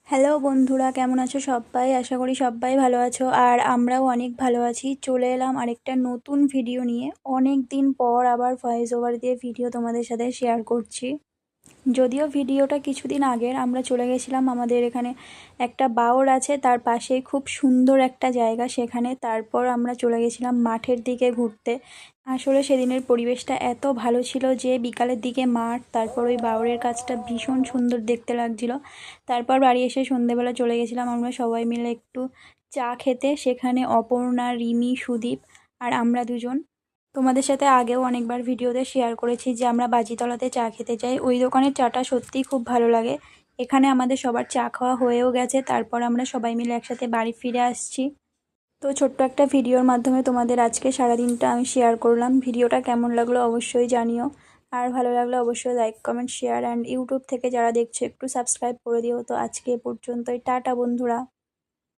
Hello বন্ধুরা, কেমন আছো সবাই? আশা করি সবাই ভালো আছো আর আমরাও অনেক ভালো আছি। চলে এলাম আরেকটা নতুন ভিডিও নিয়ে। অনেক দিন পর আবার ভয়েস ওভার দিয়ে ভিডিও তোমাদের সাথে শেয়ার করছি। যদিও ভিডিওটা কিছুদিন আগের, আমরা চলে গেছিলাম আমাদের এখানে একটা বাওর আছে, তার পাশেই খুব সুন্দর একটা জায়গা সেখানে। তারপর আমরা চলে গেছিলাম মাঠের দিকে ঘুরতে। আসলে সেদিনের পরিবেশটা এত ভালো ছিল যে বিকালের দিকে মাঠ, তারপর ওই বাওরের কাছটা ভীষণ সুন্দর দেখতে লাগছিল। তারপর বাড়ি এসে সন্ধেবেলা চলে গেছিলাম আমরা সবাই মিলে একটু চা খেতে। সেখানে অপর্ণা, রিমি, সুদীপ আর আমরা দুজন। তোমাদের সাথে আগেও অনেকবার ভিডিওতে শেয়ার করেছি যে আমরা বাজিতলাতে চা খেতে যাই। ওই দোকানের চাটা সত্যিই খুব ভালো লাগে। এখানে আমাদের সবার চা খাওয়া হয়েও গেছে, তারপর আমরা সবাই মিলে একসাথে বাড়ি ফিরে আসছি। তো ছোট্ট একটা ভিডিওর মাধ্যমে তোমাদের আজকে সারাদিনটা আমি শেয়ার করলাম। ভিডিওটা কেমন লাগলো অবশ্যই জানিও, আর ভালো লাগলে অবশ্যই like, comment, share and YouTube থেকে যারা দেখছো একটু সাবস্ক্রাইব করে দিও। তো আজকে এ পর্যন্তই, টাটা বন্ধুরা।